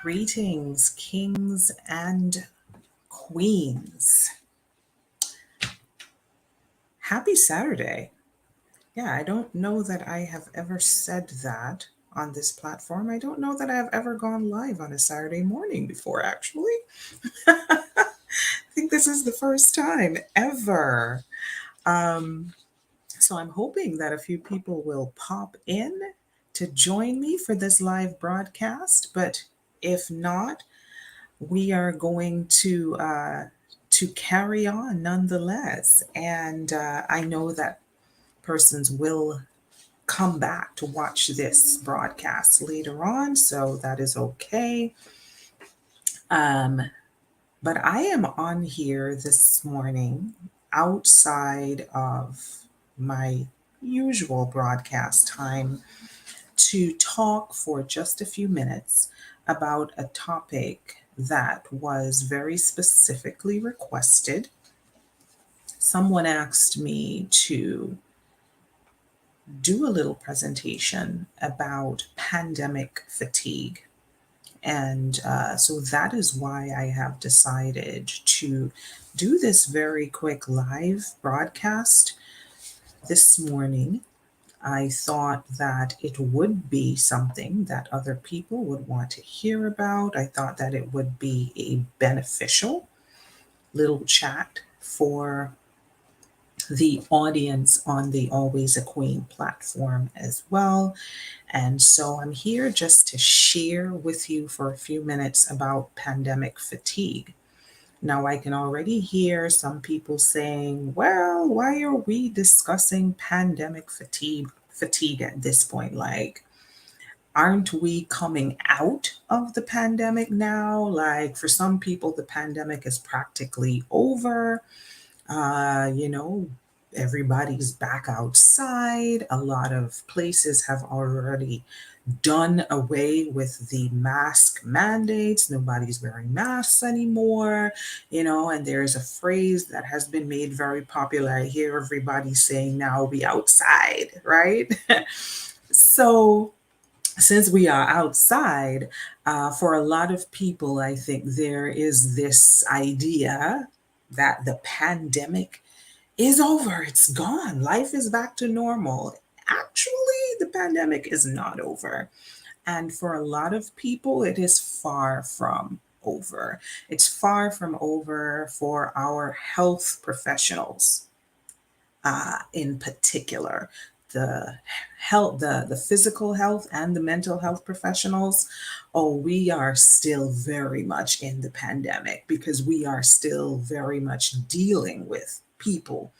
Greetings, kings and queens. Happy Saturday. Yeah, I don't know that I have ever said that on this platform. I don't know that I've ever gone live on a Saturday morning before, actually. I think this is the first time ever. Um, so I'm hoping that a few people will pop in to join me for this live broadcast. But if not, we are going to carry on nonetheless. And I know that persons will come back to watch this broadcast later on, so that is okay. Um, but I am on here this morning outside of my usual broadcast time to talk for just a few minutes about a topic that was very specifically requested. Someone asked me to do a little presentation about pandemic fatigue. And so that is why I have decided to do this very quick live broadcast this morning. I thought that it would be something that other people would want to hear about. I thought that it would be a beneficial little chat for the audience on the Always a Queen platform as well. And so I'm here just to share with you for a few minutes about pandemic fatigue. Now, I can already hear some people saying, well, why are we discussing pandemic fatigue at this point? Like, aren't we coming out of the pandemic now? Like, for some people, the pandemic is practically over. You know, everybody's back outside. A lot of places have already done away with the mask mandates. Nobody's wearing masks anymore, and there's a phrase that has been made very popular. I hear everybody saying now we outside, right? So, since we are outside, for a lot of people, I think there is this idea that the pandemic is over, it's gone, life is back to normal. Actually, the pandemic is not over. And for a lot of people, it is far from over. It's far from over for our health professionals, in particular. The health, the physical health and the mental health professionals, oh, we are still very much in the pandemic because we are still very much dealing with people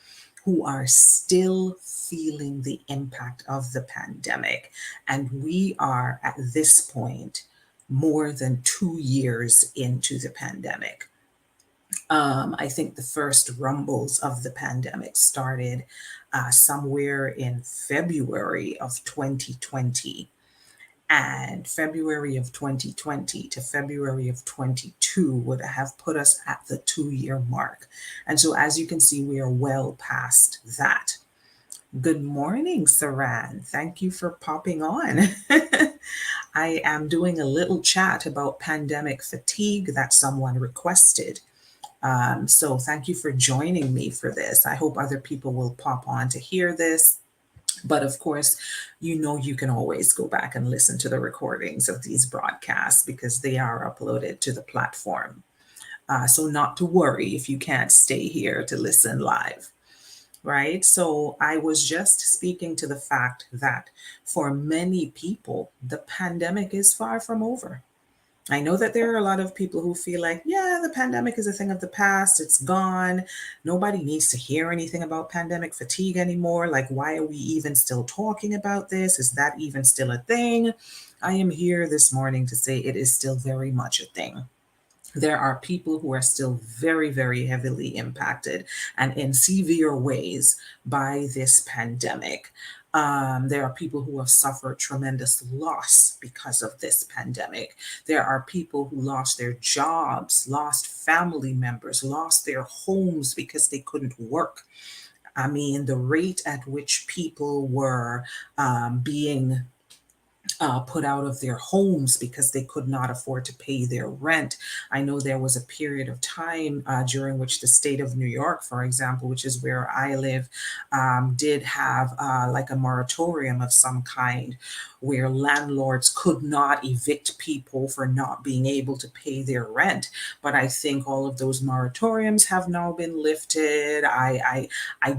who are still feeling the impact of the pandemic. And we are at this point more than 2 years into the pandemic. I think the first rumbles of the pandemic started somewhere in February of 2020. And February of 2020 to February of 22 would have put us at the 2 year mark. And so, as you can see, we are well past that. Good morning, Saran. Thank you for popping on. I am doing a little chat about pandemic fatigue that someone requested. So thank you for joining me for this. I hope other people will pop on to hear this. But of course, you can always go back and listen to the recordings of these broadcasts because they are uploaded to the platform. So not to worry if you can't stay here to listen live. Right. So I was just speaking to the fact that for many people, the pandemic is far from over. I know that there are a lot of people who feel like, yeah, the pandemic is a thing of the past. It's gone. Nobody needs to hear anything about pandemic fatigue anymore. Like, why are we even still talking about this? Is that even still a thing? I am here this morning to say it is still very much a thing. There are people who are still very, very heavily impacted and in severe ways by this pandemic. There are people who have suffered tremendous loss because of this pandemic. There are people who lost their jobs, lost family members, lost their homes because they couldn't work. I mean, the rate at which people were being put out of their homes because they could not afford to pay their rent. I know there was a period of time during which the state of New York, for example, which is where I live, did have like a moratorium of some kind where landlords could not evict people for not being able to pay their rent. But I think all of those moratoriums have now been lifted. I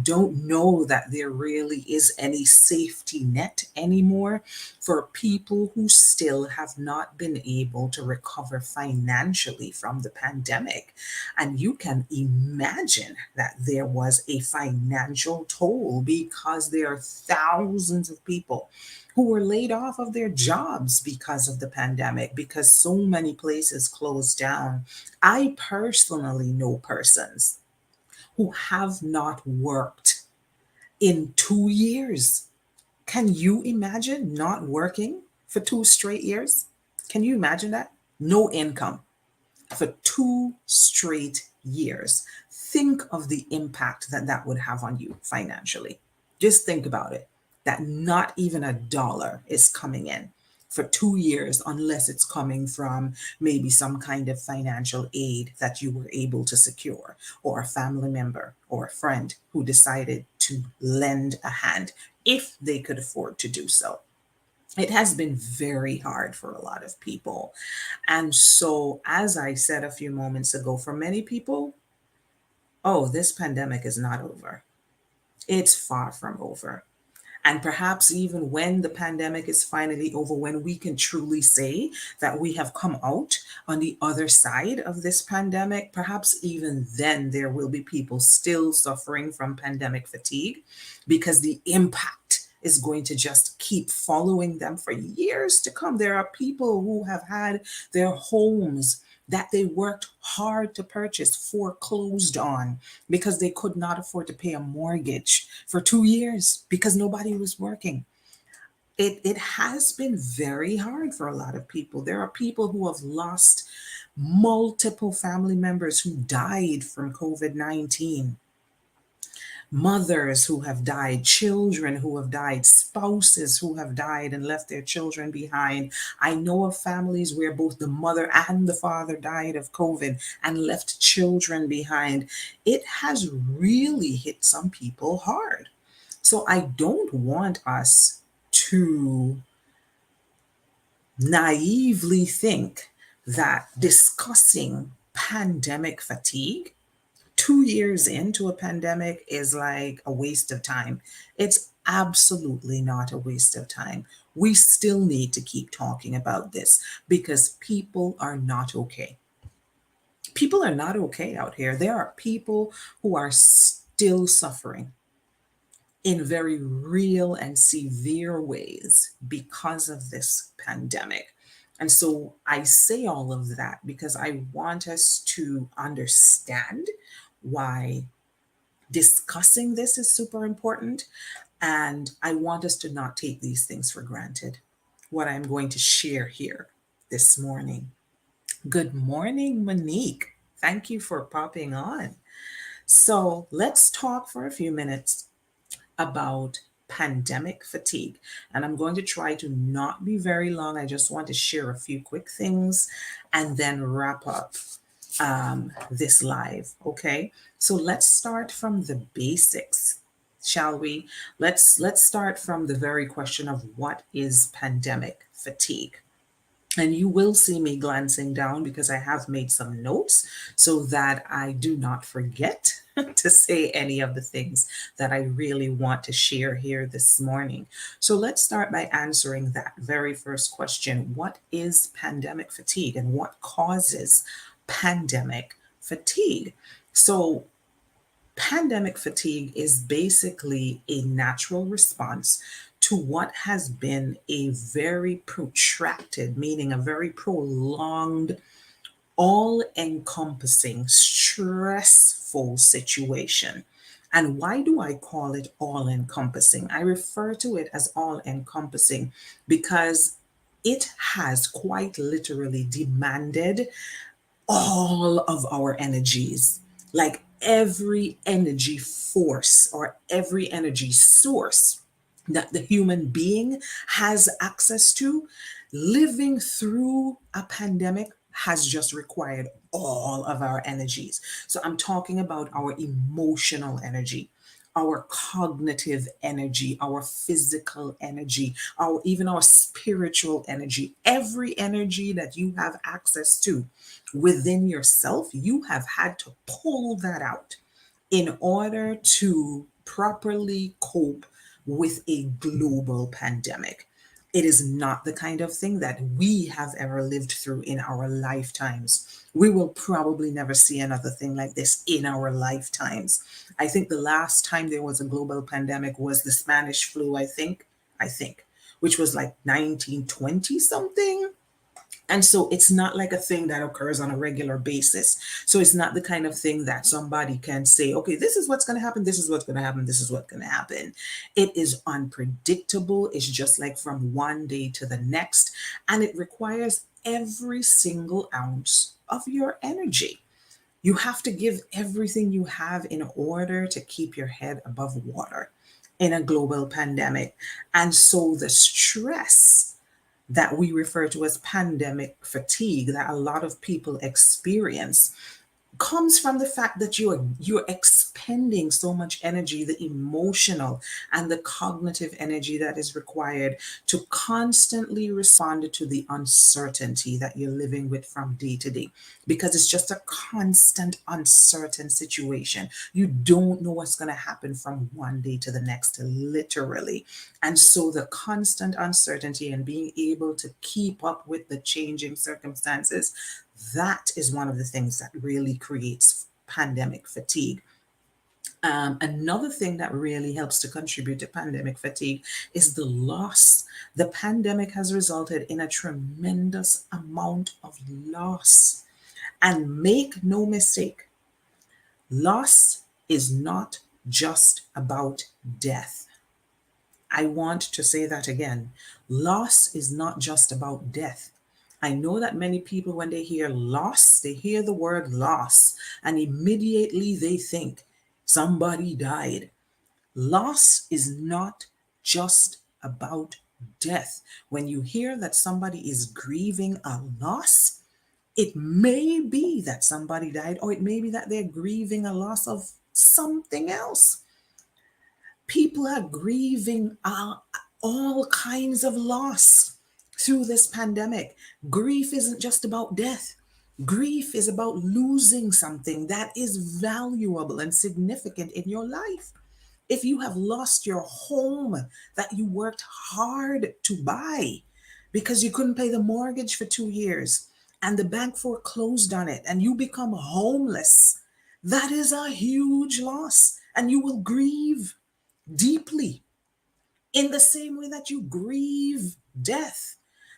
don't know that there really is any safety net anymore for people who still have not been able to recover financially from the pandemic. And you can imagine that there was a financial toll because there are thousands of people who were laid off of their jobs because of the pandemic, because so many places closed down. I personally know persons who have not worked in 2 years. Can you imagine not working for 2 straight years? Can you imagine that? No income for 2 straight years. Think of the impact that that would have on you financially. Just think about it, that not even a dollar is coming in for 2 years unless it's coming from maybe some kind of financial aid that you were able to secure, or a family member or a friend who decided to lend a hand if they could afford to do so. It has been very hard for a lot of people. And so, as I said a few moments ago, for many people, oh, this pandemic is not over. It's far from over. And perhaps even when the pandemic is finally over, when we can truly say that we have come out on the other side of this pandemic, perhaps even then there will be people still suffering from pandemic fatigue because the impact is going to just keep following them for years to come. There are people who have had their homes that they worked hard to purchase foreclosed on because they could not afford to pay a mortgage for 2 years because nobody was working. It has been very hard for a lot of people. There are people who have lost multiple family members who died from COVID-19, mothers who have died, children who have died, spouses who have died and left their children behind. I know of families where both the mother and the father died of COVID and left children behind. It has really hit some people hard. So I don't want us to naively think that discussing pandemic fatigue 2 years into a pandemic is like a waste of time. It's absolutely not a waste of time. We still need to keep talking about this because people are not okay. People are not okay out here. There are people who are still suffering in very real and severe ways because of this pandemic. And so I say all of that because I want us to understand why discussing this is super important. And I want us to not take these things for granted. What I'm going to share here this morning. Good morning, Monique. Thank you for popping on. So let's talk for a few minutes about pandemic fatigue. And I'm going to try to not be very long. I just want to share a few quick things and then wrap up this live. Okay. So let's start from the basics, shall we? Let's start from the very question of what is pandemic fatigue. And you will see me glancing down because I have made some notes so that I do not forget to say any of the things that I really want to share here this morning. So let's start by answering that very first question. What is pandemic fatigue and what causes pandemic fatigue? So pandemic fatigue is basically a natural response to what has been a very protracted, meaning a very prolonged, all encompassing, stressful situation. And why do I call it all encompassing? I refer to it as all encompassing because it has quite literally demanded all of our energies, like every energy force or every energy source that the human being has access to, living through a pandemic has just required all of our energies. So I'm talking about our emotional energy, our cognitive energy, our physical energy, our even our spiritual energy, every energy that you have access to within yourself, you have had to pull that out in order to properly cope with a global pandemic. It is not the kind of thing that we have ever lived through in our lifetimes. We will probably never see another thing like this in our lifetimes. I think the last time there was a global pandemic was the Spanish flu, I think, which was like 1920 something. And so it's not like a thing that occurs on a regular basis. So it's not the kind of thing that somebody can say, okay, this is what's going to happen, this is what's going to happen, this is what's going to happen. It is unpredictable. It's just like from one day to the next. And it requires every single ounce of your energy. You have to give everything you have in order to keep your head above water in a global pandemic. And so the stress that we refer to as pandemic fatigue that a lot of people experience comes from the fact that you're expending so much energy, the emotional and the cognitive energy that is required to constantly respond to the uncertainty that you're living with from day to day, because it's just a constant uncertain situation. You don't know what's going to happen from one day to the next, literally. And so the constant uncertainty and being able to keep up with the changing circumstances, that is one of the things that really creates pandemic fatigue. Another thing that really helps to contribute to pandemic fatigue is the loss. The pandemic has resulted in a tremendous amount of loss. And make no mistake, loss is not just about death. I want to say that again. Loss is not just about death. I know that many people, when they hear loss, they hear the word loss and immediately they think somebody died. Loss is not just about death. When you hear that somebody is grieving a loss, it may be that somebody died, or it may be that they're grieving a loss of something else. People are grieving all kinds of loss through this pandemic. Grief isn't just about death. Grief is about losing something that is valuable and significant in your life. If you have lost your home that you worked hard to buy because you couldn't pay the mortgage for 2 years and the bank foreclosed on it and you become homeless, that is a huge loss and you will grieve deeply in the same way that you grieve death.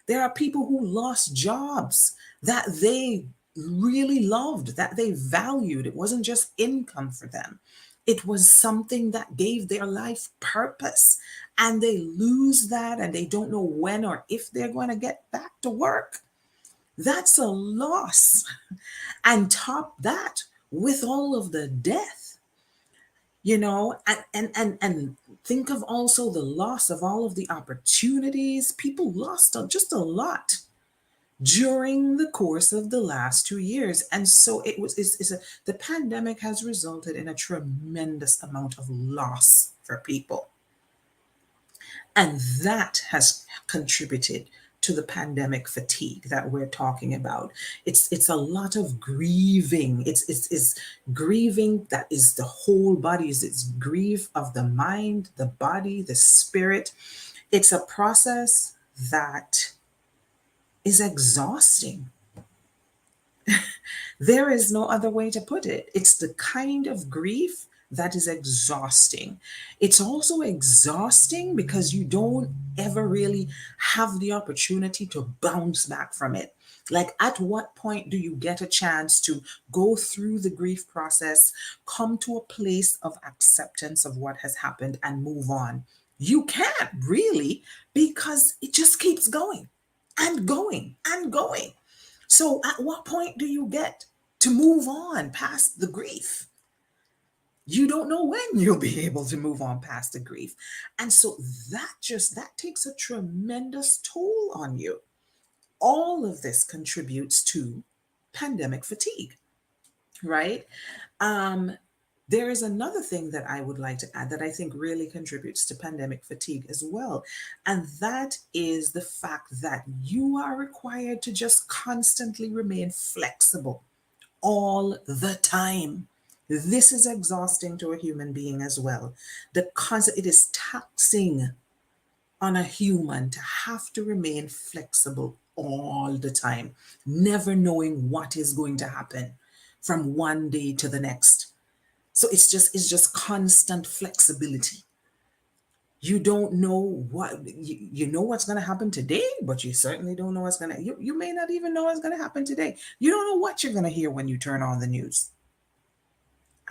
There are people who lost jobs that they really loved, that they valued. It wasn't just income for them, it was something that gave their life purpose. And they lose that and they don't know when or if they're going to get back to work. That's a loss. And top that with all of the death, and think of also the loss of all of the opportunities. People lost just a lot during the course of the last 2 years. And so the pandemic has resulted in a tremendous amount of loss for people. And that has contributed to the pandemic fatigue that we're talking about. It's a lot of grieving. It's grieving that is the whole body. It's grief of the mind, the body, the spirit. It's a process that is exhausting. There is no other way to put it. It's the kind of grief that is exhausting. It's also exhausting because you don't ever really have the opportunity to bounce back from it. Like, at what point do you get a chance to go through the grief process, come to a place of acceptance of what has happened, and move on? You can't really, because it just keeps going and going and going. So, at what point do you get to move on past the grief? You don't know when you'll be able to move on past the grief. And so that takes a tremendous toll on you. All of this contributes to pandemic fatigue, right? Um, there is another thing that I would like to add that I think really contributes to pandemic fatigue as well. And that is the fact that you are required to just constantly remain flexible all the time. This is exhausting to a human being as well. It is taxing on a human to have to remain flexible all the time, never knowing what is going to happen from one day to the next. So it's just constant flexibility. You don't know you know what's going to happen today, but you certainly don't know what's going to you may not even know what's going to happen today. You don't know what you're going to hear when you turn on the news.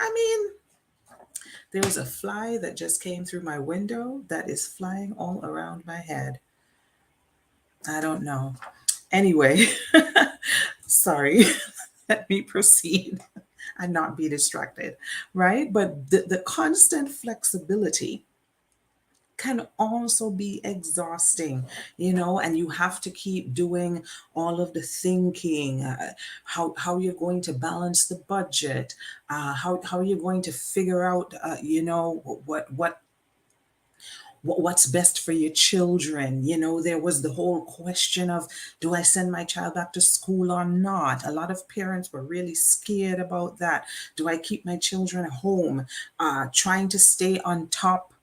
I mean, there was a fly that just came through my window that is flying all around my head. I don't know. Anyway, sorry. Let me proceed and not be distracted, right? But the constant flexibility can also be exhausting, and you have to keep doing all of the thinking, how you're going to balance the budget, how you're going to figure out, what's best for your children. There was the whole question of, do I send my child back to school or not? A lot of parents were really scared about that. Do I keep my children home? Trying to stay on top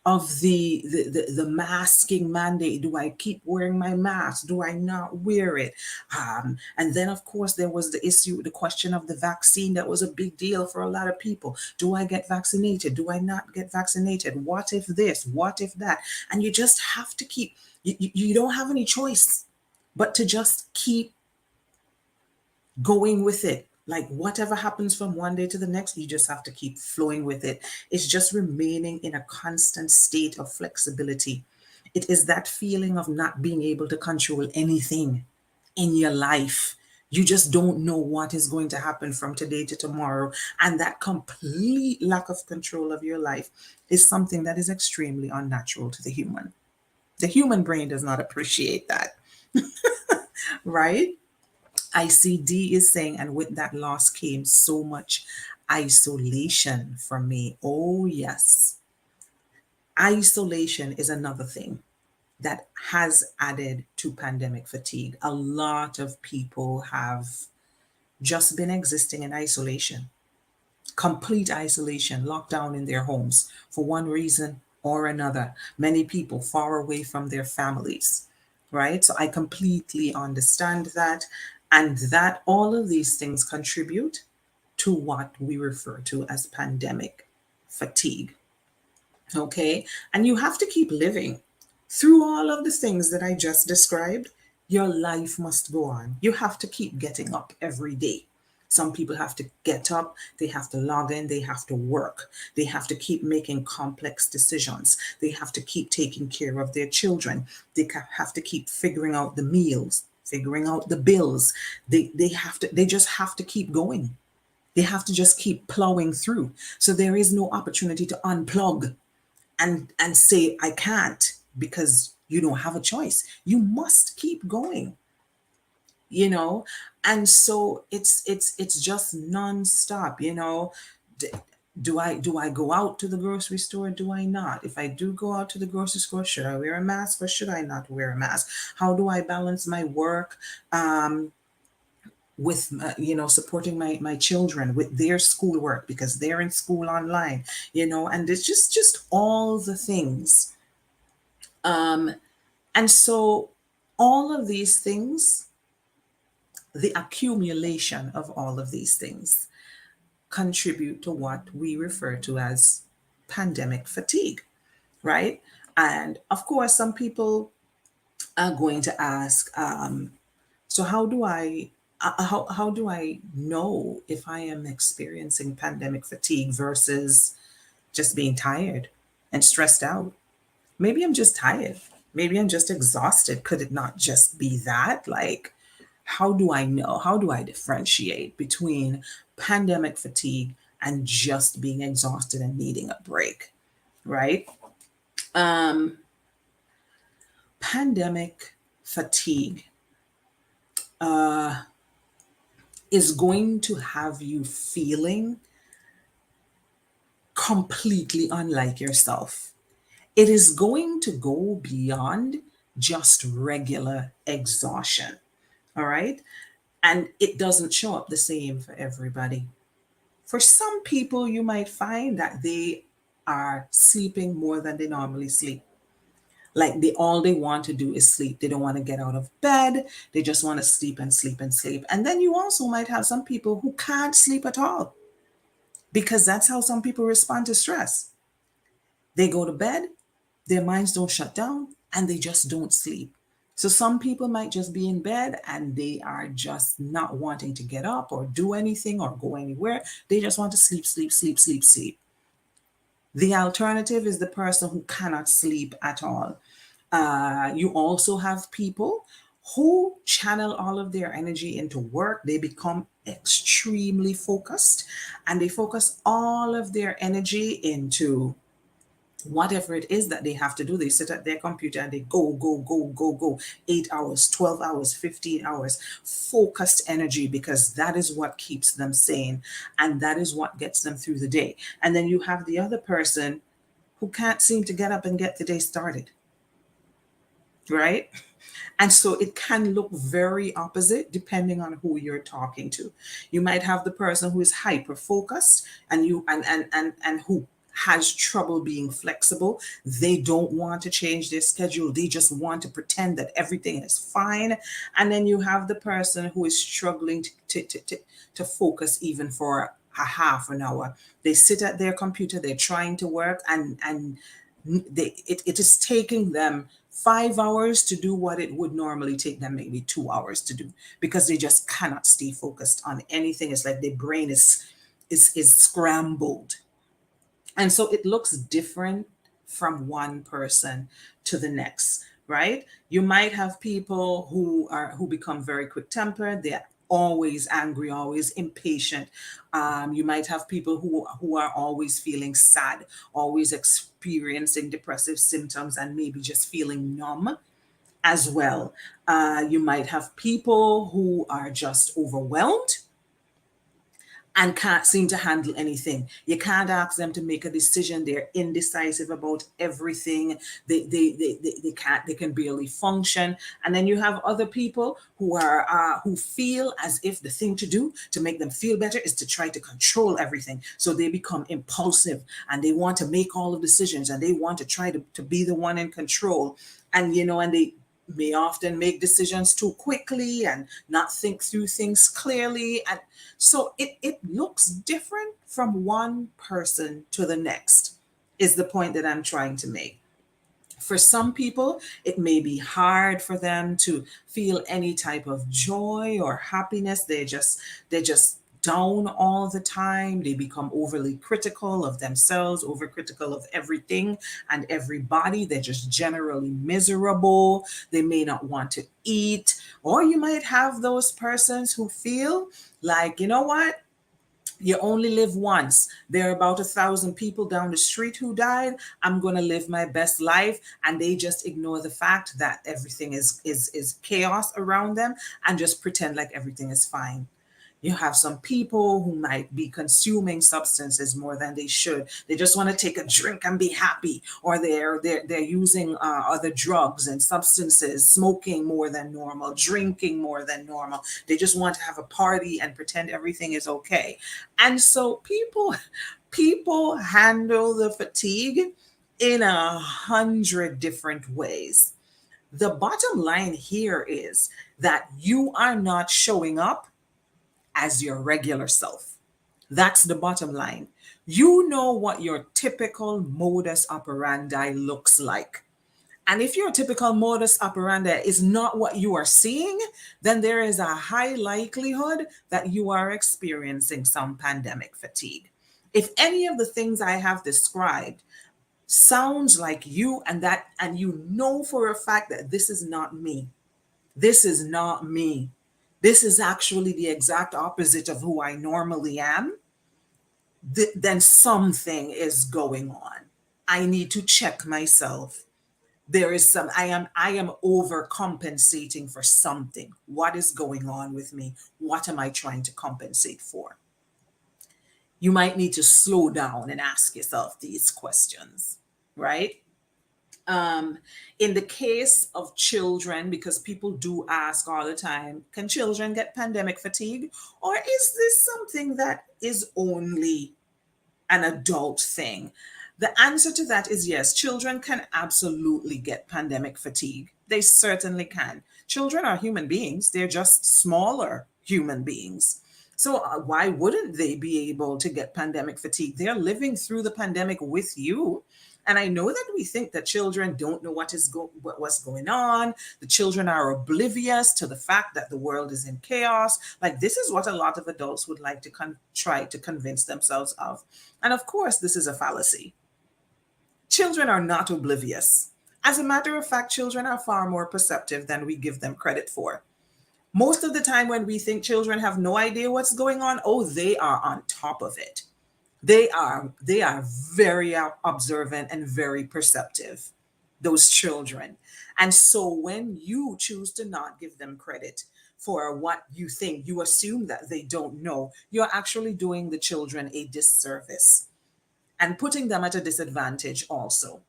of the masking mandate. Do I keep wearing my mask? Do I not wear it? And then, of course, there was the question of the vaccine. That was a big deal for a lot of people. Do I get vaccinated? Do I not get vaccinated? What if this? What if that? And you just have to keep, you don't have any choice but to just keep going with it. Like whatever happens from one day to the next, you just have to keep flowing with it. It's just remaining in a constant state of flexibility. It is that feeling of not being able to control anything in your life. You just don't know what is going to happen from today to tomorrow. And that complete lack of control of your life is something that is extremely unnatural to the human. The human brain does not appreciate that, right? ICD is saying, and with that loss came so much isolation for me. Oh, yes. Isolation is another thing that has added to pandemic fatigue. A lot of people have just been existing in isolation, complete isolation, locked down in their homes for one reason or another. Many people far away from their families, right? So I completely understand that. And that all of these things contribute to what we refer to as pandemic fatigue. Okay. And you have to keep living through all of the things that I just described. Your life must go on. You have to keep getting up every day. Some people have to get up, they have to log in, they have to work, they have to keep making complex decisions, they have to keep taking care of their children, they have to keep figuring out the meals, figuring out the bills. They just have to keep going. They have to just keep plowing through. So there is no opportunity to unplug and say I can't, because you don't have a choice. You must keep going, you know and so it's just nonstop. D- do I go out to the grocery store? Do I not? If I do go out to the grocery store, should I wear a mask or should I not wear a mask? How do I balance my work, with supporting my children with their schoolwork, because they're in school online, and it's just all the things. um and so all of these things, the accumulation of all of these things, contribute to what we refer to as pandemic fatigue, right? And of course, some people are going to ask, so how do I know if I am experiencing pandemic fatigue versus just being tired and stressed out? Maybe I'm just tired. Maybe I'm just exhausted. Could it not just be that? Like, how do I know? How do I differentiate between pandemic fatigue and just being exhausted and needing a break, right? Um, Pandemic fatigue is going to have you feeling completely unlike yourself. It is going to go beyond just regular exhaustion. All right. And it doesn't show up the same for everybody. For some people, you might find that they are sleeping more than they normally sleep. Like all they want to do is sleep. They don't want to get out of bed. They just want to sleep and sleep and sleep. And then you also might have some people who can't sleep at all because that's how some people respond to stress. They go to bed, their minds don't shut down, and they just don't sleep. So some people might just be in bed and they are just not wanting to get up or do anything or go anywhere. They just want to sleep, sleep, sleep, sleep, sleep. The alternative is the person who cannot sleep at all. You also have people who channel all of their energy into work. They become extremely focused and they focus all of their energy into whatever it is that they have to do. They sit at their computer and they go, go, go, go, go, 8 hours, 12 hours, 15 hours, focused energy, because that is what keeps them sane and that is what gets them through the day. And then you have the other person who can't seem to get up and get the day started, right? And so it can look very opposite depending on who you're talking to. You might have the person who is hyper focused and who has trouble being flexible. They don't want to change their schedule. They just want to pretend that everything is fine. And then you have the person who is struggling to focus even for a half an hour. They sit at their computer, they're trying to work, and it is taking them 5 hours to do what it would normally take them maybe 2 hours to do, because they just cannot stay focused on anything. It's like their brain is scrambled. And so it looks different from one person to the next, right? You might have people who become very quick tempered. They're always angry, always impatient. You might have people who are always feeling sad, always experiencing depressive symptoms, and maybe just feeling numb as well. You might have people who are just overwhelmed and can't seem to handle anything. You can't ask them to make a decision. They're indecisive about everything. They can't, they can barely function. And then you have other people who feel as if the thing to do to make them feel better is to try to control everything. So they become impulsive and they want to make all the decisions and they want to try to be the one in control. And and they may often make decisions too quickly and not think through things clearly. And so it looks different from one person to the next, is the point that I'm trying to make. For some people, it may be hard for them to feel any type of joy or happiness. They're just down all the time. They become overly critical of themselves, overcritical of everything and everybody. They're just generally miserable. They may not want to eat. Or you might have those persons who feel like, you know what? You only live once. There are about 1,000 people down the street who died. I'm going to live my best life. And they just ignore the fact that everything is chaos around them and just pretend like everything is fine. You have some people who might be consuming substances more than they should. They just want to take a drink and be happy, or they're using other drugs and substances, smoking more than normal, drinking more than normal. They just want to have a party and pretend everything is okay. And so people handle the fatigue in 100 different ways. The bottom line here is that you are not showing up as your regular self. That's the bottom line. You know what your typical modus operandi looks like. And if your typical modus operandi is not what you are seeing, then there is a high likelihood that you are experiencing some pandemic fatigue. If any of the things I have described sounds like you, and you know for a fact that this is not me, this is not me, this is actually the exact opposite of who I normally am, then something is going on. I need to check myself. There is some, I am overcompensating for something. What is going on with me? What am I trying to compensate for? You might need to slow down and ask yourself these questions, right? um, in the case of children, because people do ask all the time, can children get pandemic fatigue? Or is this something that is only an adult thing? The answer to that is yes, children can absolutely get pandemic fatigue. They certainly can. Children are human beings, they're just smaller human beings. So, why wouldn't they be able to get pandemic fatigue? They're living through the pandemic with you. And I know that we think that children don't know what's going on. The children are oblivious to the fact that the world is in chaos. Like, this is what a lot of adults would like to try to convince themselves of. And of course, this is a fallacy. Children are not oblivious. As a matter of fact, children are far more perceptive than we give them credit for. Most of the time, when we think children have no idea what's going on, oh, they are on top of it. They are very observant and very perceptive, those children. And so when you choose to not give them credit for what you think, you assume that they don't know, you're actually doing the children a disservice and putting them at a disadvantage also.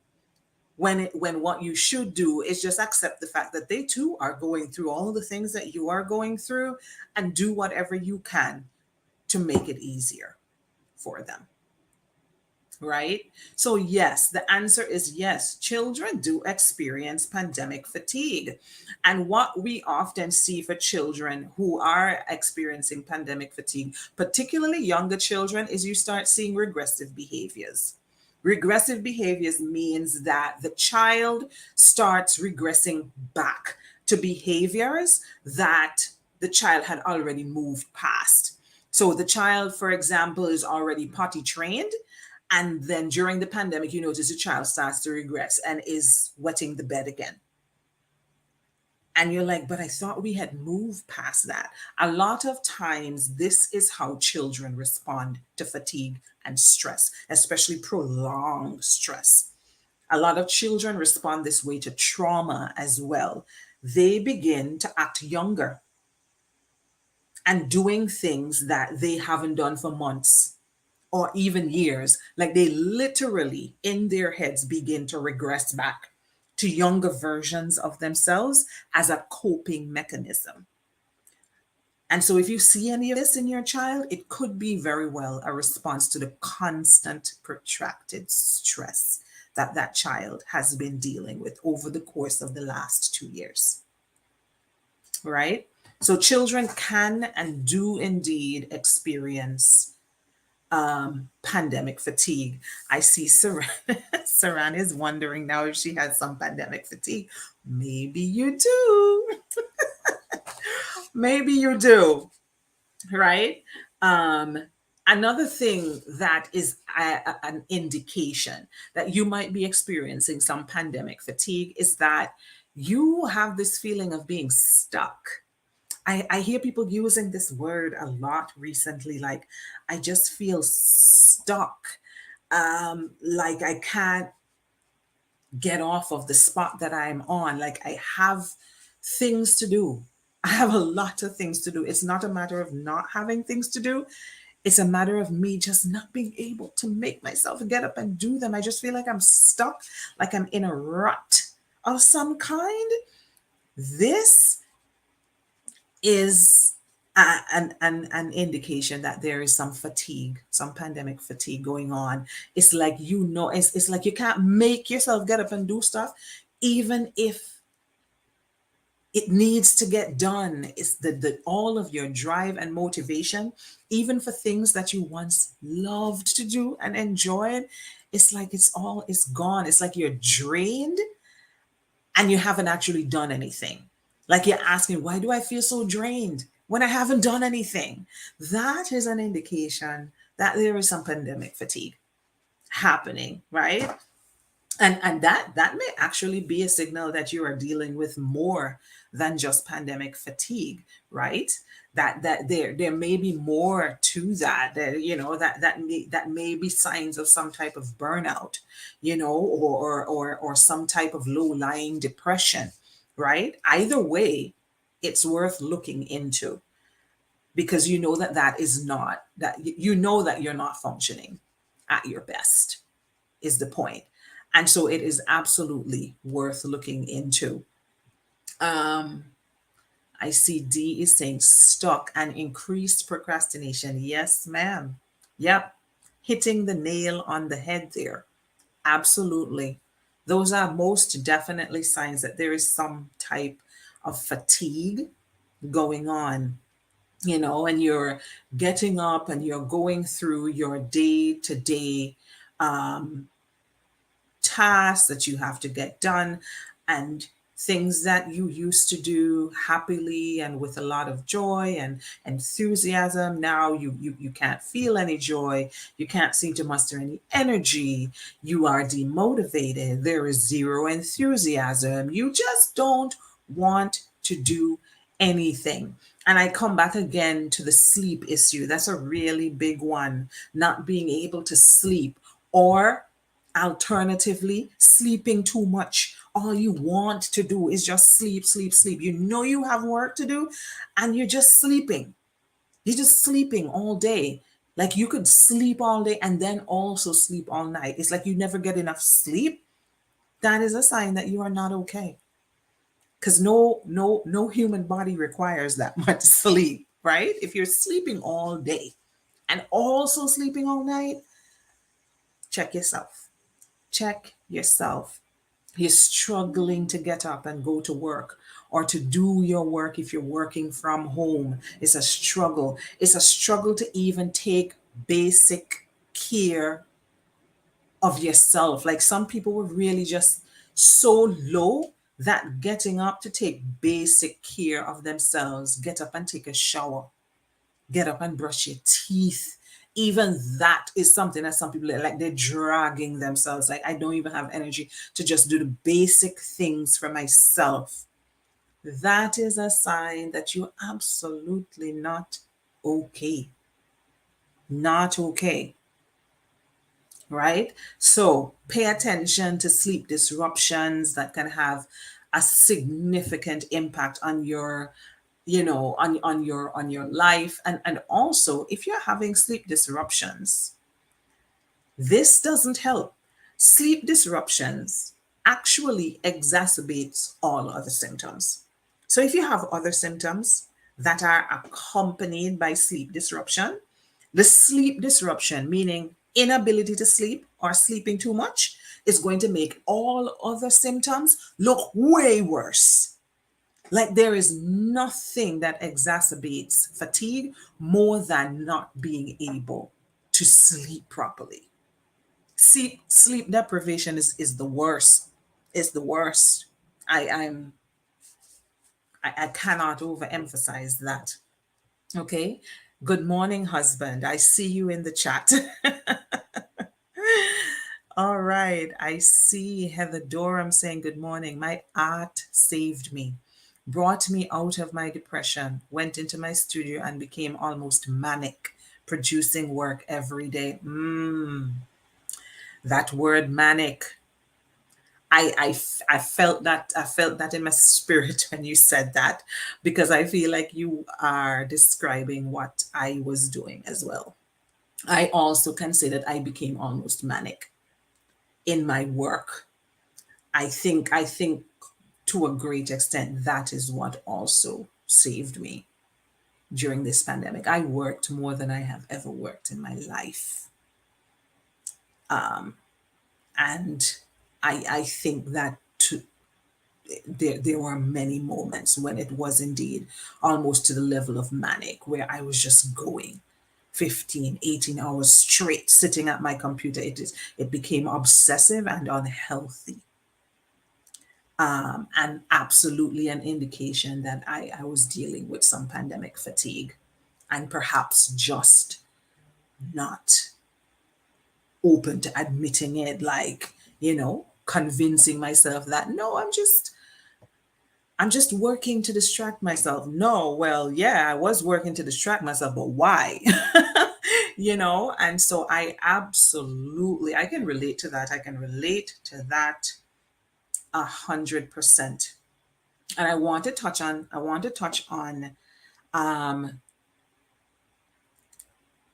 When what you should do is just accept the fact that they too are going through all the things that you are going through, and do whatever you can to make it easier for them. Right? So, yes, the answer is yes. Children do experience pandemic fatigue. And what we often see for children who are experiencing pandemic fatigue, particularly younger children, is you start seeing regressive behaviors. Regressive behaviors means that the child starts regressing back to behaviors that the child had already moved past. So the child, for example, is already potty trained, and then during the pandemic, you notice the child starts to regress and is wetting the bed again. And you're like, but I thought we had moved past that. A lot of times, this is how children respond to fatigue and stress, especially prolonged stress. A lot of children respond this way to trauma as well. They begin to act younger and doing things that they haven't done for months or even years. Like, they literally in their heads begin to regress back to younger versions of themselves as a coping mechanism. And so, if you see any of this in your child, it could be very well a response to the constant, protracted stress that that child has been dealing with over the course of the last 2 years. Right? So, children can and do indeed experience pandemic fatigue. I see Saran. Saran is wondering now if she has some pandemic fatigue. Maybe you do. Maybe you do. Right? Um, Another thing that is an indication that you might be experiencing some pandemic fatigue is that you have this feeling of being stuck. I hear people using this word a lot recently, like, I just feel stuck. Like, I can't get off of the spot that I'm on. Like, I have things to do. I have a lot of things to do. It's not a matter of not having things to do. It's a matter of me just not being able to make myself get up and do them. I just feel like I'm stuck, like I'm in a rut of some kind. This is an indication that there is some fatigue, some pandemic fatigue going on. It's like, it's like you can't make yourself get up and do stuff, even if it needs to get done. It's the all of your drive and motivation, even for things that you once loved to do and enjoyed. It's like it's gone. It's like you're drained and you haven't actually done anything. Like, you're asking, why do I feel so drained when I haven't done anything? That is an indication that there is some pandemic fatigue happening, right? And that may actually be a signal that you are dealing with more than just pandemic fatigue, right? That there may be more to that, that may be signs of some type of burnout, or some type of low lying depression, right? Either way, it's worth looking into, because you know that is not that you know that you're not functioning at your best, is the point. And so it is absolutely worth looking into. Um, I see D is saying stuck and increased procrastination. Yes, ma'am. Yep. Hitting the nail on the head there. Absolutely. Those are most definitely signs that there is some type of fatigue going on, and you're getting up and you're going through your day to day tasks that you have to get done, and things that you used to do happily and with a lot of joy and enthusiasm. Now you can't feel any joy, you can't seem to muster any energy, you are demotivated, there is zero enthusiasm, you just don't want to do anything. And I come back again to the sleep issue. That's a really big one. Not being able to sleep, or alternatively, sleeping too much. All you want to do is just sleep, sleep, sleep. You know you have work to do and you're just sleeping. You're just sleeping all day. Like you could sleep all day and then also sleep all night. It's like you never get enough sleep. That is a sign that you are not okay. Because no human body requires that much sleep, right? If you're sleeping all day and also sleeping all night, check yourself. Check yourself. You're struggling to get up and go to work, or to do your work if you're working from home. It's a struggle. It's a struggle to even take basic care of yourself. Like some people were really just so low that getting up to take basic care of themselves, get up and take a shower, get up and brush your teeth. Even that is something that some people like they're dragging themselves. Like, I don't even have energy to just do the basic things for myself. That is a sign that you're absolutely not okay. Not okay. Right? So pay attention to sleep disruptions that can have a significant impact on your, on your life. And also, if you're having sleep disruptions, this doesn't help. Sleep disruptions actually exacerbates all other symptoms. So if you have other symptoms that are accompanied by sleep disruption, the sleep disruption, meaning inability to sleep or sleeping too much, is going to make all other symptoms look way worse. Like there is nothing that exacerbates fatigue more than not being able to sleep properly. Sleep deprivation is the worst. It's the worst. I I'm I cannot overemphasize that. Okay. Good morning, husband. I see you in the chat. All right. I see Heather Durham saying good morning. My art saved me, brought me out of my depression, went into my studio and became almost manic, producing work every day. That word manic. I felt that in my spirit when you said that, because I feel like you are describing what I was doing as well. I also can say that I became almost manic in my work. I think to a great extent that is what also saved me during this pandemic. I worked more than I have ever worked in my life. And I think that there were many moments when it was indeed almost to the level of manic, where I was just going 15, 18 hours straight sitting at my computer. It became obsessive and unhealthy, and absolutely an indication that I was dealing with some pandemic fatigue, and perhaps just not open to admitting it, like, convincing myself that no, I'm just working to distract myself. No, well, yeah, I was working to distract myself, but why? And so I can relate to that. I can relate to that 100%. And I want to touch on um,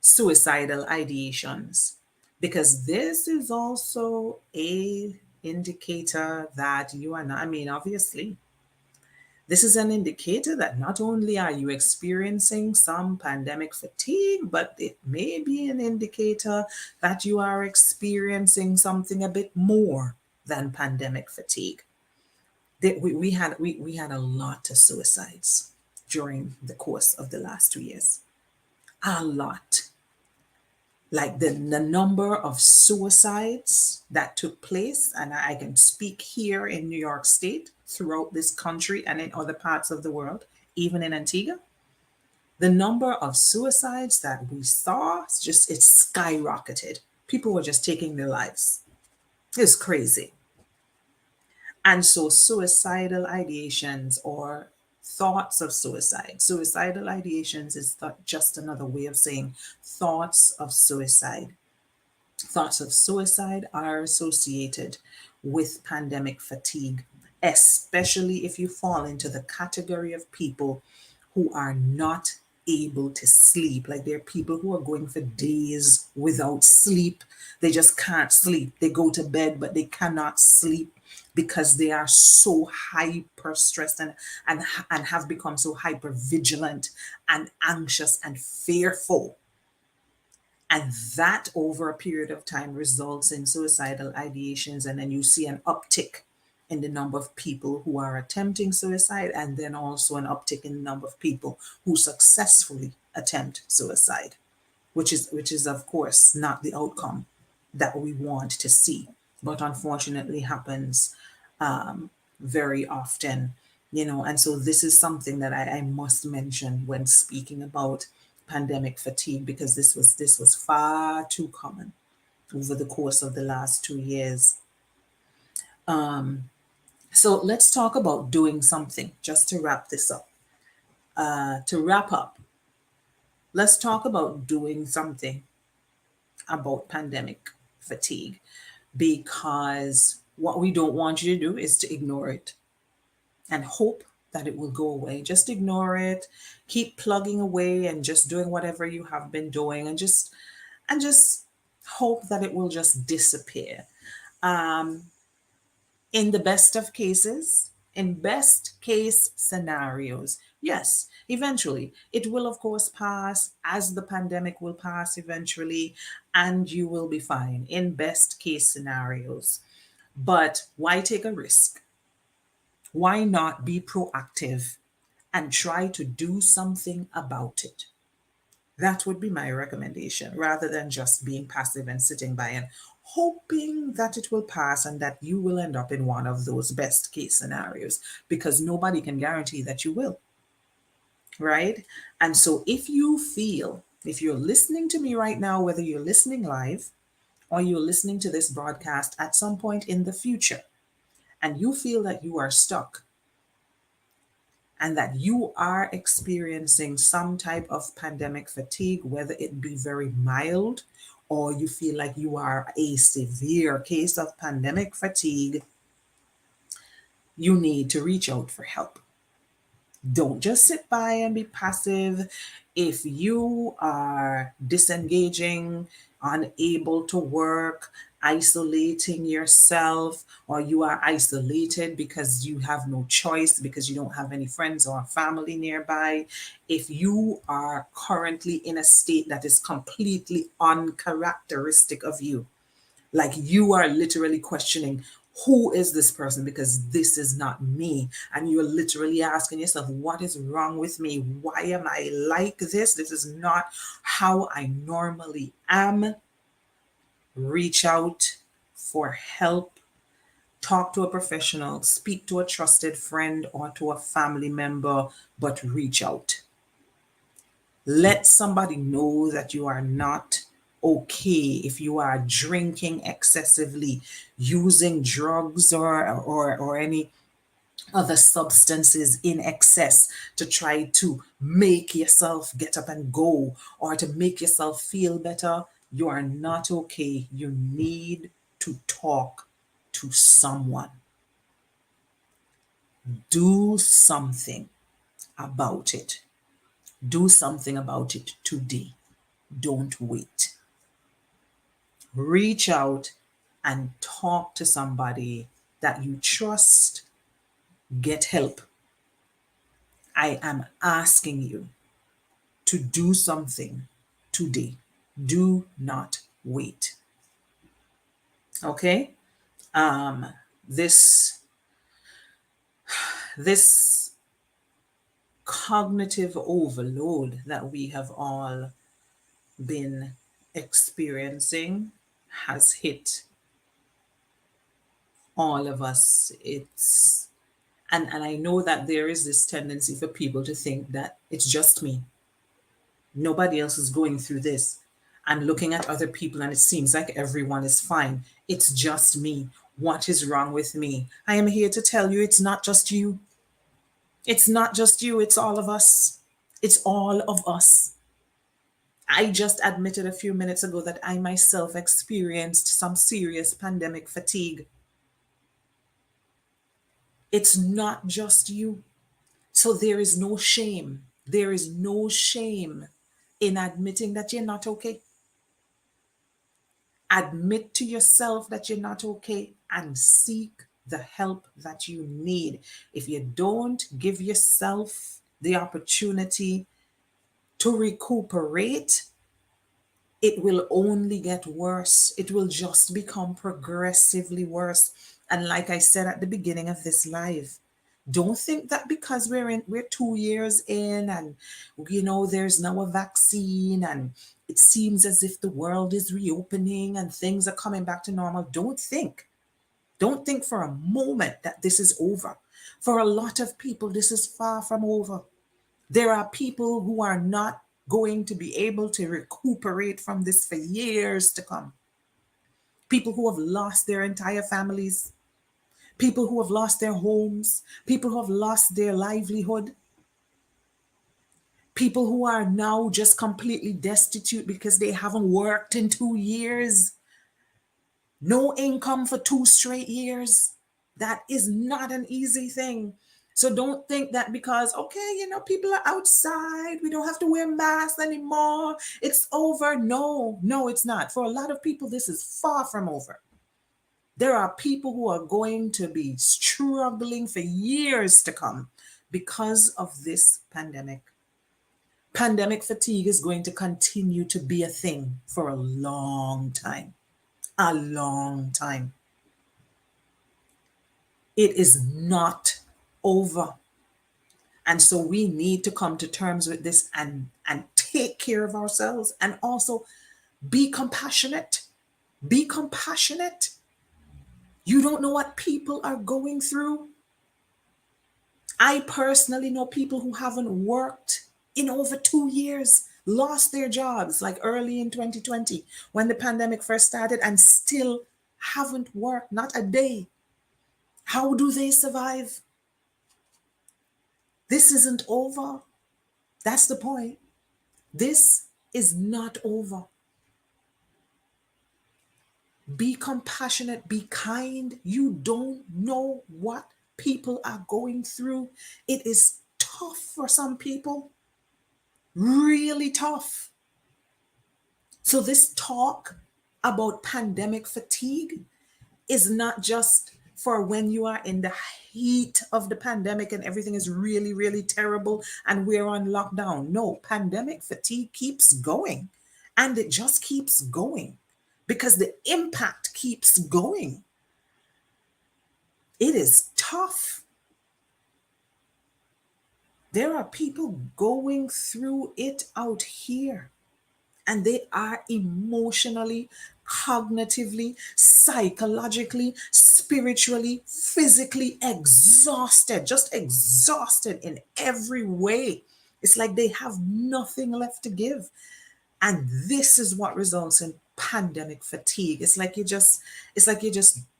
suicidal ideations, because this is also a indicator that you are not, I mean, obviously, this is an indicator that not only are you experiencing some pandemic fatigue, but it may be an indicator that you are experiencing something a bit more than pandemic fatigue. We had a lot of suicides during the course of the last 2 years. A lot. Like the number of suicides that took place, and I can speak here in New York State, throughout this country, and in other parts of the world, even in Antigua, the number of suicides that we saw, it skyrocketed. People were just taking their lives. It's crazy. And so suicidal ideations, or thoughts of suicide, suicidal ideations is just another way of saying thoughts of suicide. Thoughts of suicide are associated with pandemic fatigue, especially if you fall into the category of people who are not able to sleep. Like, there are people who are going for days without sleep. They just can't sleep. They go to bed, but they cannot sleep because they are so hyper stressed, and have become so hyper vigilant and anxious and fearful. And that over a period of time results in suicidal ideations. And then you see an uptick in the number of people who are attempting suicide, and then also an uptick in the number of people who successfully attempt suicide, which is of course not the outcome that we want to see, but unfortunately happens very often. And so this is something that I must mention when speaking about pandemic fatigue, because this was far too common over the course of the last 2 years. So let's talk about doing something, just to wrap this up. To wrap up, let's talk about doing something about pandemic fatigue, because what we don't want you to do is to ignore it and hope that it will go away. Just ignore it, keep plugging away and just doing whatever you have been doing, and just hope that it will just disappear. Um, in the best of cases, in best case scenarios, yes, eventually it will, of course, pass, as the pandemic will pass eventually, and you will be fine in best case scenarios. But why take a risk? Why not be proactive and try to do something about it? That would be my recommendation, rather than just being passive and sitting by and hoping that it will pass and that you will end up in one of those best case scenarios, because nobody can guarantee that you will, right? And so if you're listening to me right now, whether you're listening live or you're listening to this broadcast at some point in the future, and you feel that you are stuck, and that you are experiencing some type of pandemic fatigue, whether it be very mild or you feel like you are a severe case of pandemic fatigue, you need to reach out for help. Don't just sit by and be passive. If you are disengaging, unable to work, isolating yourself, or you are isolated because you have no choice, because you don't have any friends or family nearby, if you are currently in a state that is completely uncharacteristic of you, like you are literally questioning, who is this person? Because this is not me. And you're literally asking yourself, what is wrong with me? Why am I like this? This is not how I normally am. Reach out for help. Talk to a professional, speak to a trusted friend or to a family member, but reach out. Let somebody know that you are not okay if you are drinking excessively, using drugs or any other substances in excess to try to make yourself get up and go or to make yourself feel better. You are not okay. You need to talk to someone. Do something about it. Do something about it today. Don't wait. Reach out and talk to somebody that you trust. Get help. I am asking you to do something today. Do not wait. Okay? Um, this this cognitive overload that we have all been experiencing has hit all of us. It's and I know that there is this tendency for people to think that it's just me. Nobody else is going through this. I'm looking at other people and it seems like everyone is fine. It's just me. What is wrong with me? I am here to tell you it's not just you. It's not just you, it's all of us. It's all of us. I just admitted a few minutes ago that I myself experienced some serious pandemic fatigue. It's not just you. So there is no shame. There is no shame in admitting that you're not okay. Admit to yourself that you're not okay and seek the help that you need. If you don't give yourself the opportunity to recuperate, it will only get worse. It will just become progressively worse. And like I said at the beginning of this live, don't think that because we're 2 years in and there's now a vaccine and it seems as if the world is reopening and things are coming back to normal. Don't think for a moment that this is over. For a lot of people, this is far from over. There are people who are not going to be able to recuperate from this for years to come. People who have lost their entire families, people who have lost their homes, people who have lost their livelihood, people who are now just completely destitute because they haven't worked in 2 years, no income for 2 straight years. That is not an easy thing. So don't think that because, okay, people are outside, we don't have to wear masks anymore, it's over. No, no, it's not. For a lot of people, this is far from over. There are people who are going to be struggling for years to come because of this pandemic. Pandemic fatigue is going to continue to be a thing for a long time. A long time. It is not over. And so we need to come to terms with this and take care of ourselves and also be compassionate. Be compassionate. You don't know what people are going through. I personally know people who haven't worked in over 2 years, lost their jobs like early in 2020 when the pandemic first started and still haven't worked, not a day. How do they survive? This isn't over. That's the point. This is not over. Be compassionate, be kind. You don't know what people are going through. It is tough for some people, really tough. So, this talk about pandemic fatigue is not just for when you are in the heat of the pandemic and everything is really, really terrible and we're on lockdown. No, pandemic fatigue keeps going and it just keeps going because the impact keeps going. It is tough. There are people going through it out here, and they are emotionally, cognitively, psychologically, spiritually, physically exhausted, just exhausted in every way. It's like they have nothing left to give. And this is what results in pandemic fatigue. It's like you're just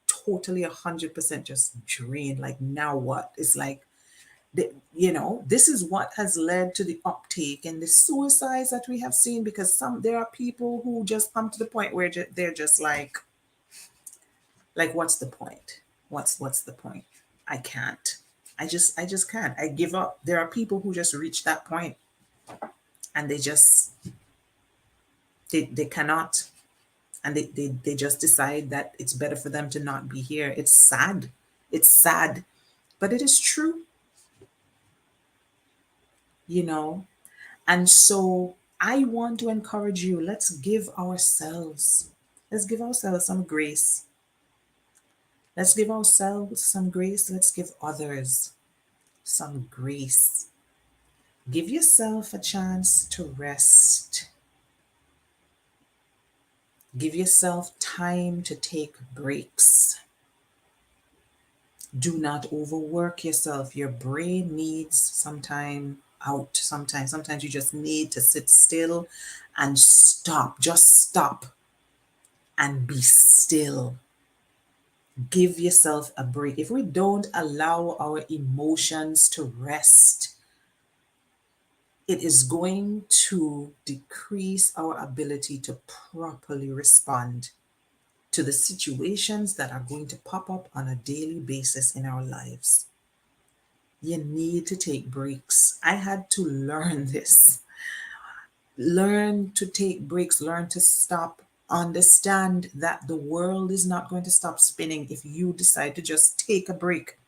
totally 100% just drained. Like, now what? It's like, this is what has led to the uptake and the suicides that we have seen, because there are people who just come to the point where they're just like, what's the point? What's the point? I can't. I just can't. I give up. There are people who just reach that point and they cannot, and they just decide that it's better for them to not be here. It's sad. It's sad, but it is true, you know. And so I want to encourage you, let's give ourselves some grace. Let's give ourselves some grace. Let's give others some grace. Give yourself a chance to rest. Give yourself time to take breaks. Do not overwork yourself. Your brain needs some time out. Sometimes you just need to sit still and stop. Just stop and be still. Give yourself a break. If we don't allow our emotions to rest, it is going to decrease our ability to properly respond to the situations that are going to pop up on a daily basis in our lives. You need to take breaks. I had to learn this. Learn to take breaks, learn to stop. Understand that the world is not going to stop spinning if you decide to just take a break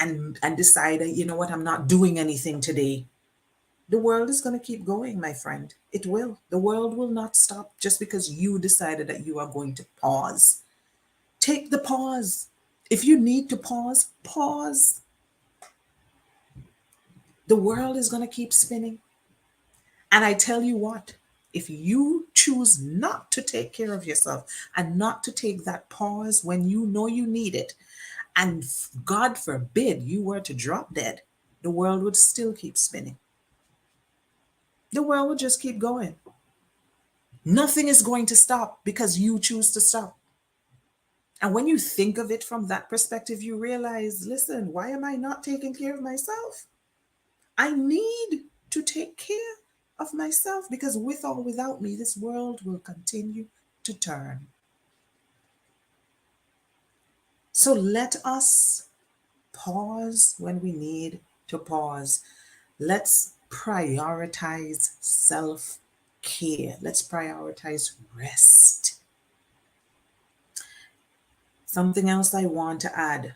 and decide that, you know what, I'm not doing anything today. The world is going to keep going, my friend. It will. The world will not stop just because you decided that you are going to pause. Take the pause. If you need to pause, pause. The world is going to keep spinning. And I tell you what, if you choose not to take care of yourself and not to take that pause when you know you need it, and God forbid you were to drop dead, the world would still keep spinning. The world would just keep going. Nothing is going to stop because you choose to stop. And when you think of it from that perspective, you realize, listen, why am I not taking care of myself? I need to take care of myself, because with or without me, this world will continue to turn. So let us pause when we need to pause. Let's prioritize self care. Let's prioritize rest. Something else I want to add: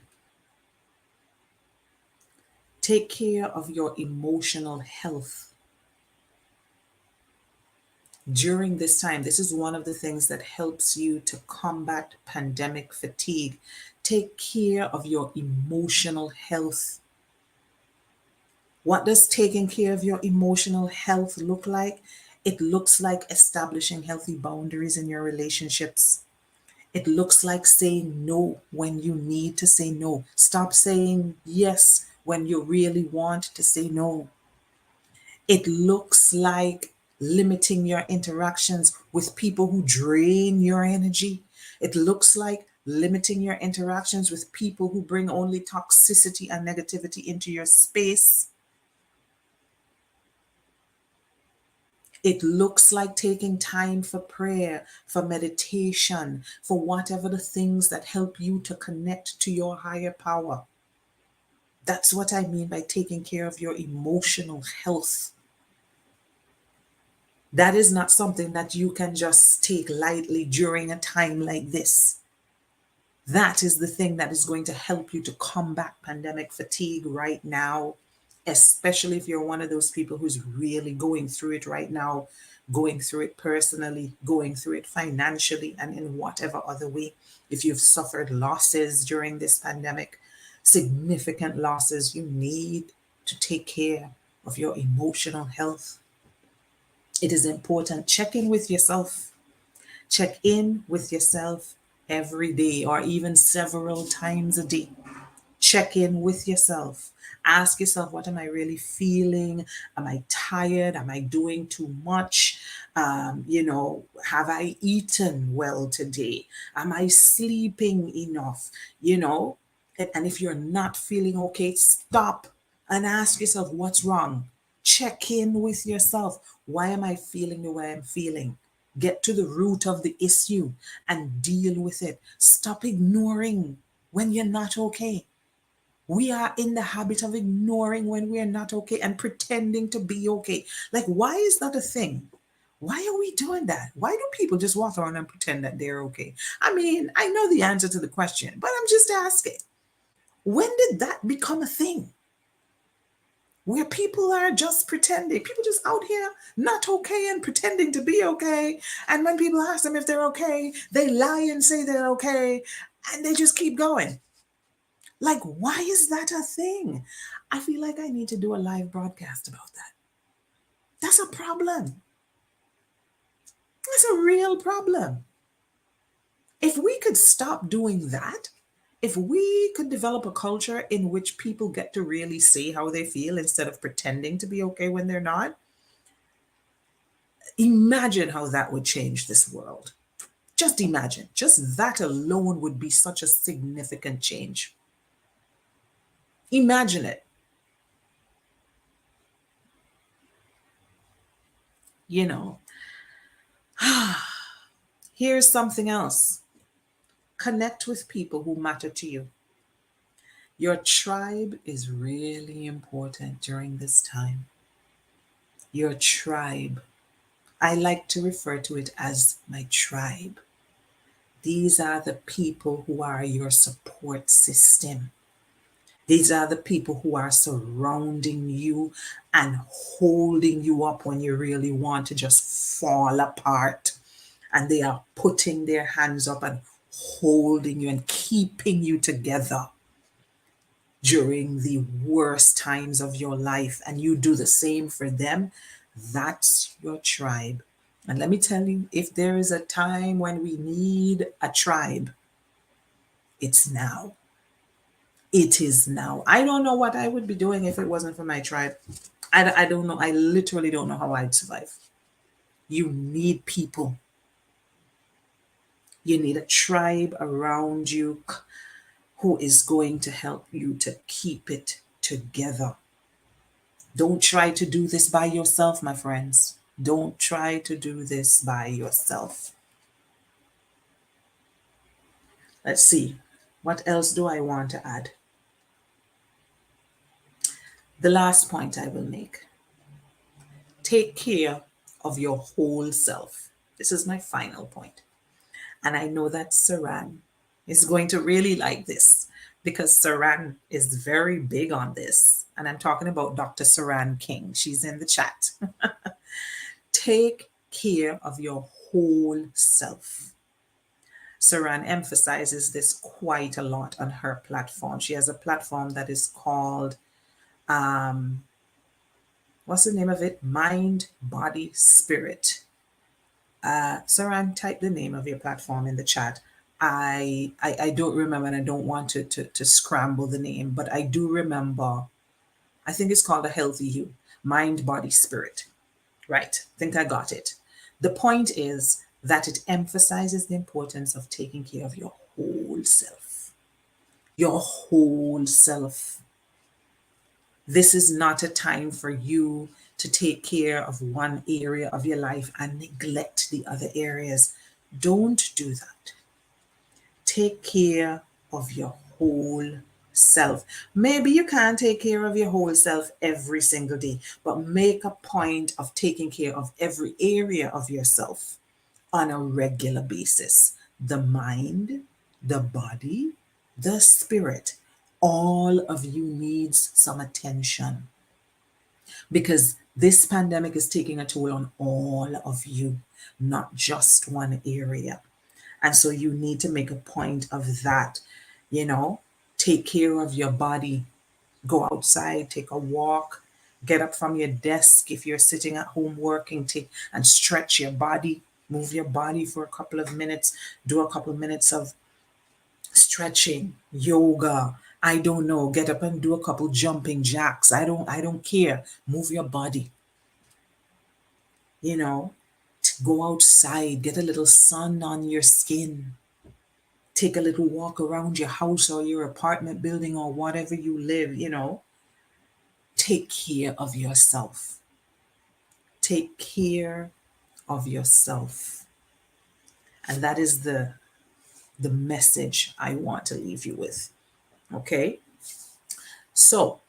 take care of your emotional health. During this time, this is one of the things that helps you to combat pandemic fatigue. Take care of your emotional health. What does taking care of your emotional health look like? It looks like establishing healthy boundaries in your relationships. It looks like saying no when you need to say no. Stop saying yes when you really want to say no. It looks like limiting your interactions with people who drain your energy. It looks like limiting your interactions with people who bring only toxicity and negativity into your space. It looks like taking time for prayer, for meditation, for whatever the things that help you to connect to your higher power. That's what I mean by taking care of your emotional health. That is not something that you can just take lightly during a time like this. That is the thing that is going to help you to combat pandemic fatigue right now, especially if you're one of those people who's really going through it right now, going through it personally, going through it financially, and in whatever other way. If you've suffered losses during this pandemic, significant losses, you need to take care of your emotional health. It is important. Check in with yourself. Check in with yourself every day or even several times a day. Check in with yourself. Ask yourself, what am I really feeling? Am I tired? Am I doing too much? Have I eaten well today? Am I sleeping enough? You know, and if you're not feeling okay, stop and ask yourself what's wrong. Check in with yourself. Why am I feeling the way I'm feeling? Get to the root of the issue and deal with it. Stop ignoring when you're not okay. We are in the habit of ignoring when we are not okay and pretending to be okay. Like, why is that a thing? Why are we doing that? Why do people just walk around and pretend that they're okay? I mean, I know the answer to the question, but I'm just asking. When did that become a thing? Where people are just pretending, people just out here not okay and pretending to be okay. And when people ask them if they're okay, they lie and say they're okay and they just keep going. Like, why is that a thing? I feel like I need to do a live broadcast about that. That's a problem. That's a real problem. If we could stop doing that, if we could develop a culture in which people get to really say how they feel instead of pretending to be okay when they're not, imagine how that would change this world. Just imagine. Just that alone would be such a significant change. Imagine it. You know, here's something else. Connect with people who matter to you. Your tribe is really important during this time. Your tribe. I like to refer to it as my tribe. These are the people who are your support system. These are the people who are surrounding you and holding you up when you really want to just fall apart. And they are putting their hands up and holding you and keeping you together during the worst times of your life. And you do the same for them. That's your tribe. And let me tell you, if there is a time when we need a tribe, it's now. It is now. I don't know what I would be doing if it wasn't for my tribe. I don't know. I literally don't know how I'd survive. You need people. You need a tribe around you who is going to help you to keep it together. Don't try to do this by yourself, my friends. Don't try to do this by yourself. Let's see. What else do I want to add? The last point I will make: take care of your whole self. This is my final point. And I know that Saran is going to really like this because Saran is very big on this. And I'm talking about Dr. Saran King. She's in the chat. Take care of your whole self. Saran emphasizes this quite a lot on her platform. She has a platform that is called, what's the name of it? Mind, Body, Spirit. Saran, type the name of your platform in the chat. I don't remember and I don't want to scramble the name, but I do remember, I think it's called A Healthy You, Mind, Body, Spirit. Right, I think I got it. The point is that it emphasizes the importance of taking care of your whole self. Your whole self. This is not a time for you to take care of one area of your life and neglect the other areas. Don't do that. Take care of your whole self. Maybe you can't take care of your whole self every single day, but make a point of taking care of every area of yourself on a regular basis. The mind, the body, the spirit. All of you needs some attention because this pandemic is taking a toll on all of you, not just one area. And so you need to make a point of that, you know, take care of your body, go outside, take a walk, get up from your desk. If you're sitting at home working, take and stretch your body, move your body for a couple of minutes, do a couple of minutes of stretching, yoga. I don't know, get up and do a couple jumping jacks. I don't care. Move your body. You know, Go outside, get a little sun on your skin. Take a little walk around your house or your apartment building or whatever you live, Take care of yourself. Take care of yourself. And that is the message I want to leave you with. Okay? So,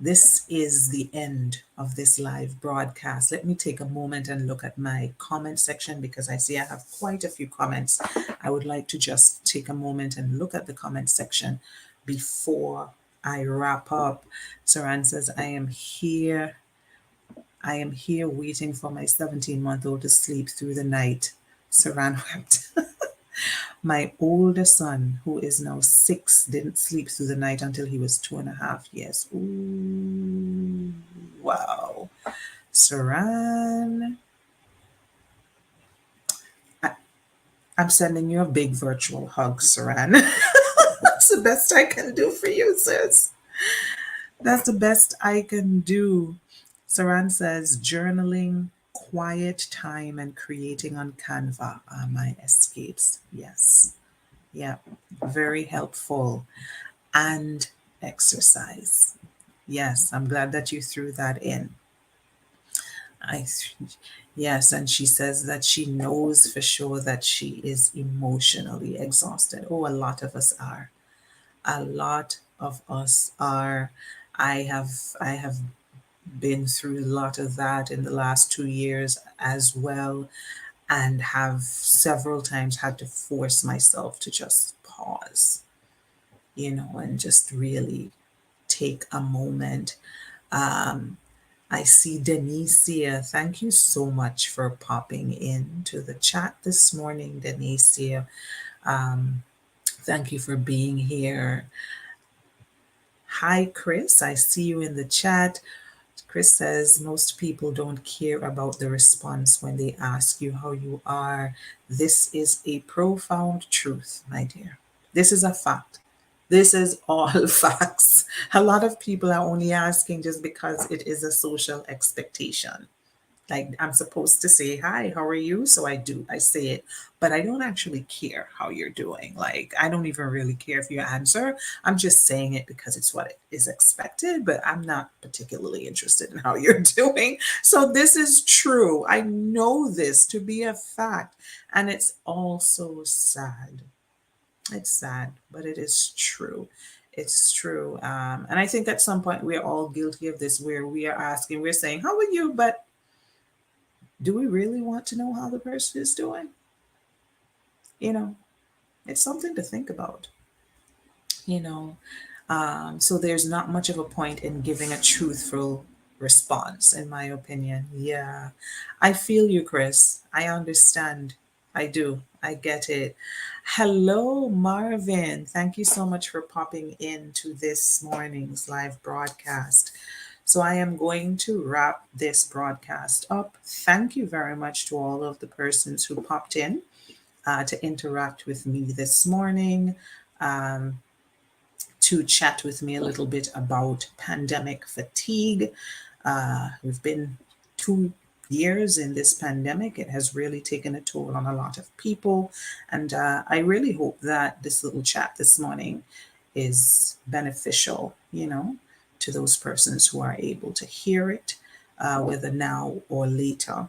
this is the end of this live broadcast. Let me take a moment and look at my comment section because I see I have quite a few comments. I would like to just take a moment and look at the comment section before I wrap up. Saran says, I am here waiting for my 17-month-old to sleep through the night. Saran wept. My older son, who is now 6, didn't sleep through the night until he was 2.5 years. Ooh, wow. Saran, I'm sending you a big virtual hug, Saran. That's the best I can do for you, sis. That's the best I can do. Saran says, journaling, quiet time, and creating on Canva are my escapes. Yes. Yeah. Very helpful. And exercise. Yes, I'm glad that you threw that in. Yes, and she says that she knows for sure that she is emotionally exhausted. Oh, a lot of us are. A lot of us are. I have been through a lot of that in the last 2 years as well, and have several times had to force myself to just pause, and just really take a moment. I see Denicia. Thank you so much for popping into the chat this morning, Denicia. Thank you for being here. Hi, Chris. I see you in the chat. Chris says most people don't care about the response when they ask you how you are. This is a profound truth, my dear. This is a fact. This is all facts. A lot of people are only asking just because it is a social expectation. Like, I'm supposed to say, hi, how are you? So I do, I say it, but I don't actually care how you're doing. Like, I don't even really care if you answer. I'm just saying it because it's what is expected, but I'm not particularly interested in how you're doing. So this is true. I know this to be a fact. And it's also sad. It's sad, but it is true. It's true. And I think at some point we're all guilty of this, where we are asking, we're saying, how are you? But do we really want to know how the person is doing? It's something to think about, you know. So there's not much of a point in giving a truthful response, in my opinion. Yeah, I feel you, Chris. I understand. I do. I get it. Hello, Marvin. Thank you so much for popping into this morning's live broadcast. So I am going to wrap this broadcast up. Thank you very much to all of the persons who popped in to interact with me this morning, to chat with me a little bit about pandemic fatigue. We've been 2 years in this pandemic. It has really taken a toll on a lot of people. And I really hope that this little chat this morning is beneficial, to those persons who are able to hear it, whether now or later.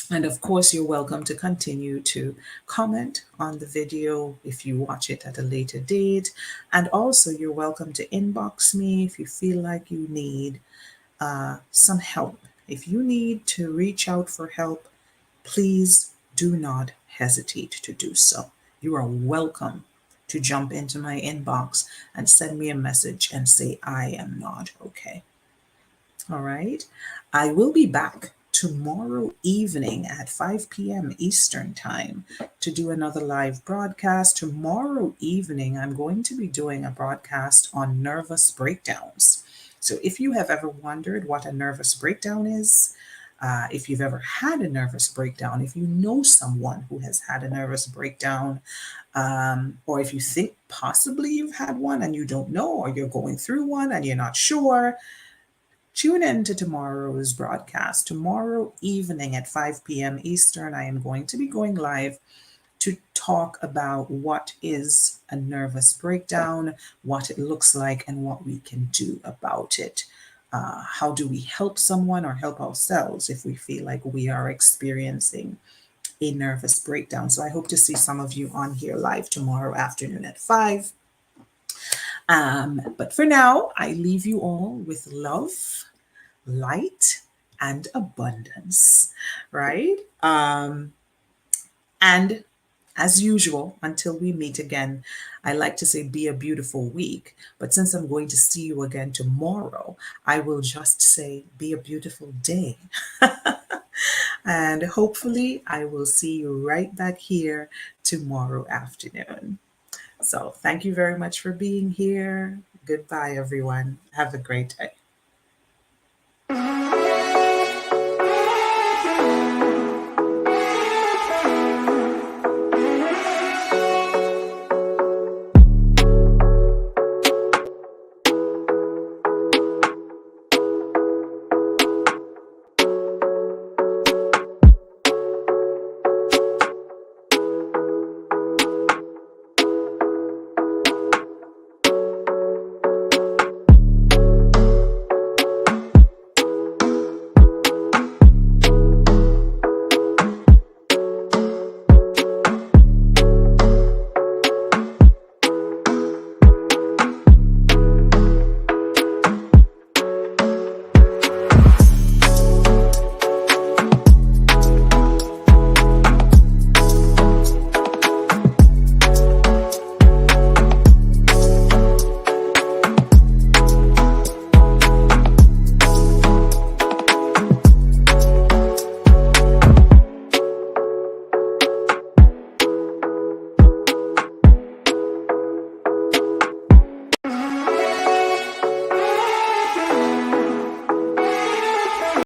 And of course, you're welcome to continue to comment on the video if you watch it at a later date. And also, you're welcome to inbox me if you feel like you need some help. If you need to reach out for help, please do not hesitate to do so. You are welcome to jump into my inbox and send me a message and say, I am not okay. All right. I will be back tomorrow evening at 5 p.m. Eastern Time to do another live broadcast. Tomorrow evening, I'm going to be doing a broadcast on nervous breakdowns. So if you have ever wondered what a nervous breakdown is, if you've ever had a nervous breakdown, if you know someone who has had a nervous breakdown, or if you think possibly you've had one and you don't know, or you're going through one and you're not sure, tune in to tomorrow's broadcast. Tomorrow evening at 5 p.m. Eastern, I am going to be going live to talk about what is a nervous breakdown, what it looks like, and what we can do about it. How do we help someone or help ourselves if we feel like we are experiencing a nervous breakdown? So I hope to see some of you on here live tomorrow afternoon at 5. But for now, I leave you all with love, light, and abundance, right? And as usual, until we meet again, I like to say be a beautiful week. But since I'm going to see you again tomorrow, I will just say be a beautiful day. And hopefully, I will see you right back here tomorrow afternoon. So, thank you very much for being here. Goodbye, everyone. Have a great day.